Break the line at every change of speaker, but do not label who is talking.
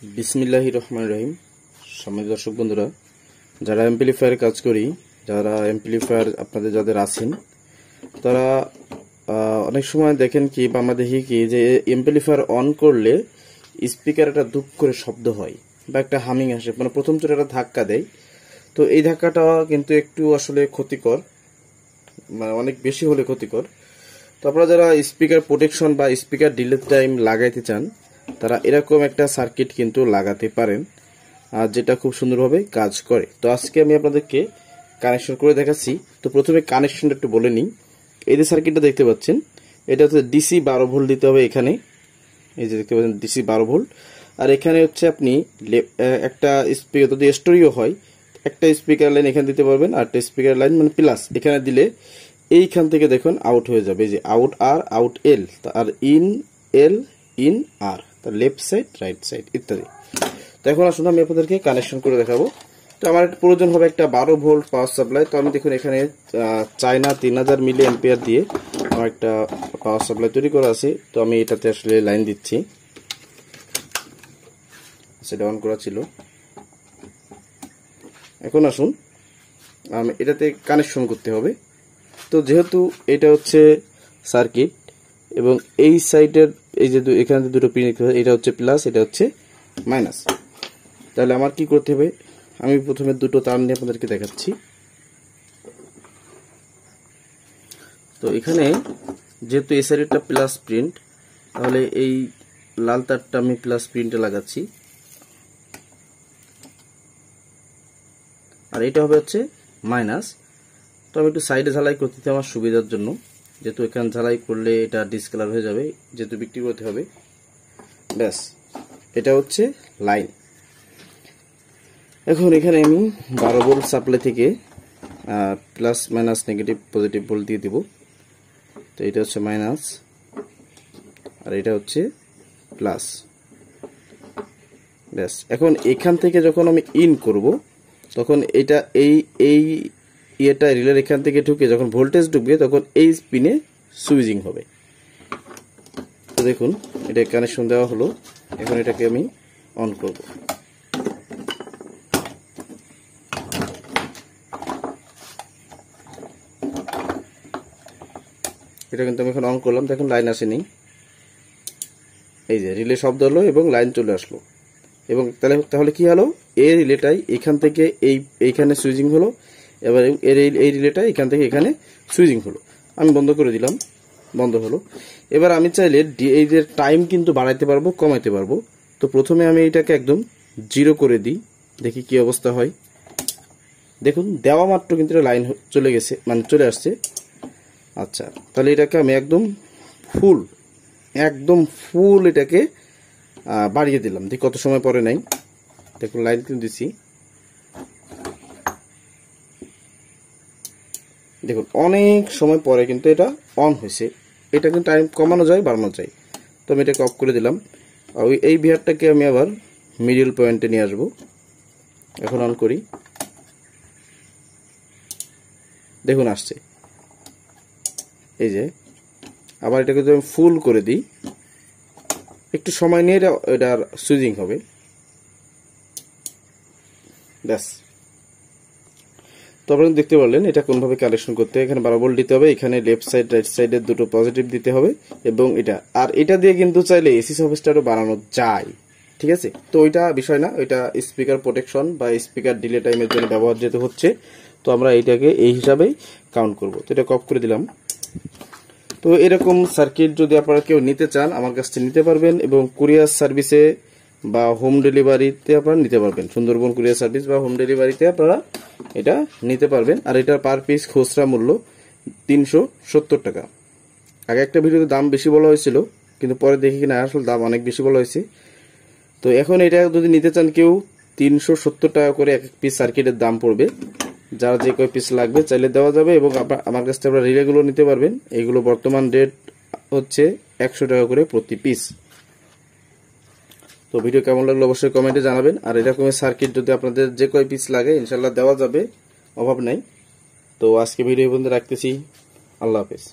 বিসমিল্লাহির রহমানির রহিম। সম্মানিত দর্শক বন্ধুরা, যারা এমপ্লিফায়ার কাজ করি, যারা এমপ্লিফায়ার আপনাদের যাদের আছেন, তারা অনেক সময় দেখেন কি বা আমরা দেখি কি যে এমপ্লিফায়ার অন করলে স্পিকার একটা ধুপ করে শব্দ হয় বা একটা হামিং আসে, মানে প্রথম চোটে একটা ধাক্কা দেয়। তো এই ধাক্কাটা কিন্তু একটু আসলে ক্ষতিকর, মানে অনেক বেশি হলে ক্ষতিকর। তো আপনারা যারা স্পিকার প্রোটেকশন বা স্পিকার ডিলে টাইম লাগাইতে চান, তারা এরকম একটা সার্কিট কিন্তু লাগাতে পারেন, আর যেটা খুব সুন্দরভাবে কাজ করে। তো আজকে আমি আপনাদেরকে কানেকশন করে দেখাচ্ছি। তো প্রথমে কানেকশনটা একটু বলে নিই। এই যে সার্কিটটা দেখতে পাচ্ছেন, এটা হচ্ছে ডিসি 12 ভোল্ট দিতে হবে এখানে। এই যে দেখতে পাচ্ছেন ডিসি 12 ভোল্ট। আর এখানে হচ্ছে আপনি একটা স্পিকার যদি স্টোরিও হয়, একটা স্পিকার লাইন এখানে দিতে পারবেন, আর একটা স্পিকার লাইন মানে প্লাস এখানে দিলে এইখান থেকে দেখুন আউট হয়ে যাবে। যে আউট আর, আউট এল, আর ইন এল, ইন আর, তার লেফট সাইড, রাইট সাইড ইত্যাদি। তো এখন আসুন আমি আপনাদেরকে কানেকশন করে দেখাবো। তো আমার প্রয়োজন হবে একটা 12 ভোল্ট পাওয়ার সাপ্লাই। তো আমি দেখুন এখানে চায়না 3000 মিলি অ্যাম্পিয়ার দিয়ে আমার একটা পাওয়ার সাপ্লাই তৈরি করা আছে। তো আমি এটাতে আসলে লাইন দিচ্ছি, সেটা অন করা ছিল। এখন আসুন আমি এটাতে কানেকশন করতে হবে। তো যেহেতু এটা হচ্ছে সার্কিট এবং এই সাইডের এই যে এখানে দুটো পিন, এটা হচ্ছে প্লাস, এটা হচ্ছে মাইনাস, তাহলে আমার কি করতে হবে, আমি প্রথমে দুটো তার নিয়ে আপনাদেরকে দেখাচ্ছি। তো এখানে যেহেতু এই সাইডটা প্লাস প্রিন্ট, তাহলে এই লাল তারটা আমি প্লাস প্রিন্টে লাগাচ্ছি, আর এটা হবে হচ্ছে মাইনাস। তো আমি একটু সাইডে ঝালাই করতে আমার সুবিধার জন্য, যেহেতু এখানে ঝালাই করলে এটা ডিসকালার হয়ে যাবে, যেহেতু বিক্রি করতে হবে। ব্যাস, এটা হচ্ছে লাইন। এখন এখানে আমি 12 ভোল্ট সাপ্লাই থেকে plus minus negative positive volt দিয়ে দিব। তো এটা হচ্ছে মাইনাস আর এটা হচ্ছে প্লাস। ব্যাস, এখন এখান থেকে যখন আমি ইন করব, তখন এটা এই ইয়েটা রিলের এখান থেকে ঢুকে যখন ভোল্টেজ ঢুকবে, তখন এই পিনে সুইচিং হবে। তো দেখুন এটা কানেকশন দেওয়া হলো। এখন এটাকে আমি অন করব। এটা কিন্তু আমি এখন অন করলাম, দেখুন লাইন আসেনি। এই যে রিলে শব্দ হলো এবং লাইন চলে আসলো। এবং তাহলে কি হলো, এই রিলেটাই এখান থেকে এইখানে সুইচিং হলো, এবার এই রিলেটা এখান থেকে এখানে সুইচিং হলো। আমি বন্ধ করে দিলাম, বন্ধ হলো। এবার আমি চাইলে এই যে টাইম কিন্তু বাড়াইতে পারবো, কমাইতে পারবো। তো প্রথমে আমি এটাকে একদম 0 করে দিই, দেখি কি অবস্থা হয়। দেখুন দেওয়া মাত্র কিন্তু লাইন চলে গেছে, মানে চলে আসছে। আচ্ছা, তাহলে এটাকে আমি একদম ফুল এটাকে বাড়িয়ে দিলাম, দেখি কত সময় পরে নাই। দেখুন লাইন কিন্তু দিছি, দেখুন অনেক সময় পরে কিন্তু এটা অন হয়েছে। এটা কিন্তু টাইম কমানো যায়, বাড়ানো যায়। তো আমি এটাকে অফ করে দিলাম। এই বিহারটাকে আমি আবার মিডল পয়েন্টে নিয়ে আসবো। এখন অন করি, দেখুন আসছে। এই যে আবার এটাকে যদি আমি ফুল করে দিই, একটু সময় নিয়ে এটার সুইচিং হবে। ব্যাস, তো আপনারা দেখতে পারলেন এটা কোনভাবে কানেকশন করতে। এখানে 12 ভোল্ট দিতে হবে, এখানে লেফট সাইড রাইট সাইডে দুটো পজিটিভ দিতে হবে, এবং এটা দিয়ে কিন্তু চাইলে এসি সাবস্টারও বানানো যায়, ঠিক আছে। তো ওইটা বিষয় না, ওইটা স্পিকার প্রোটেকশন বা স্পিকার ডিলে টাইমের জন্য ব্যবহার যেতে হচ্ছে। তো আমরা এইটাকে এই হিসাবেই কাউন্ট করব। তো এটা অফ করে দিলাম। তো এরকম সার্কিট যদি আপনারা কেউ নিতে চান, আমার কাছ থেকে নিতে পারবেন, এবং কুরিয়ার সার্ভিসে বা হোম ডেলিভারিতে আপনারা নিতে পারবেন। সুন্দরবন কুরিয়ার সার্ভিস বা হোম ডেলিভারিতে আপনারা এটা নিতে পারবেন। আর এটার পার পিস খুচরা মূল্য 370 টাকা। আগে একটা ভিডিওতে দাম বেশি বলা হয়েছিল, কিন্তু পরে দেখি কিনা আসলে দাম অনেক বেশি বলা হয়েছে। তো এখন এটা যদি নিতে চান কেউ, 370 টাকা করে এক পিস সার্কিটের দাম পড়বে। যারা যে কয় পিস লাগবে চাইলে দেওয়া যাবে, এবং আমার কাছ থেকে আপনারা রিলেগুলো নিতে পারবেন। এইগুলো বর্তমান রেট হচ্ছে 100 টাকা করে প্রতি পিস। তো ভিডিও কেমন লাগলো অবশ্যই কমেন্টে জানাবেন। আর এরকমের সার্কিট যদি আপনাদের যে কয় পিস লাগে, ইনশাল্লাহ দেওয়া যাবে, অভাব নাই। তো আজকে ভিডিও পর্যন্ত রাখতেছি। আল্লাহ হাফেজ।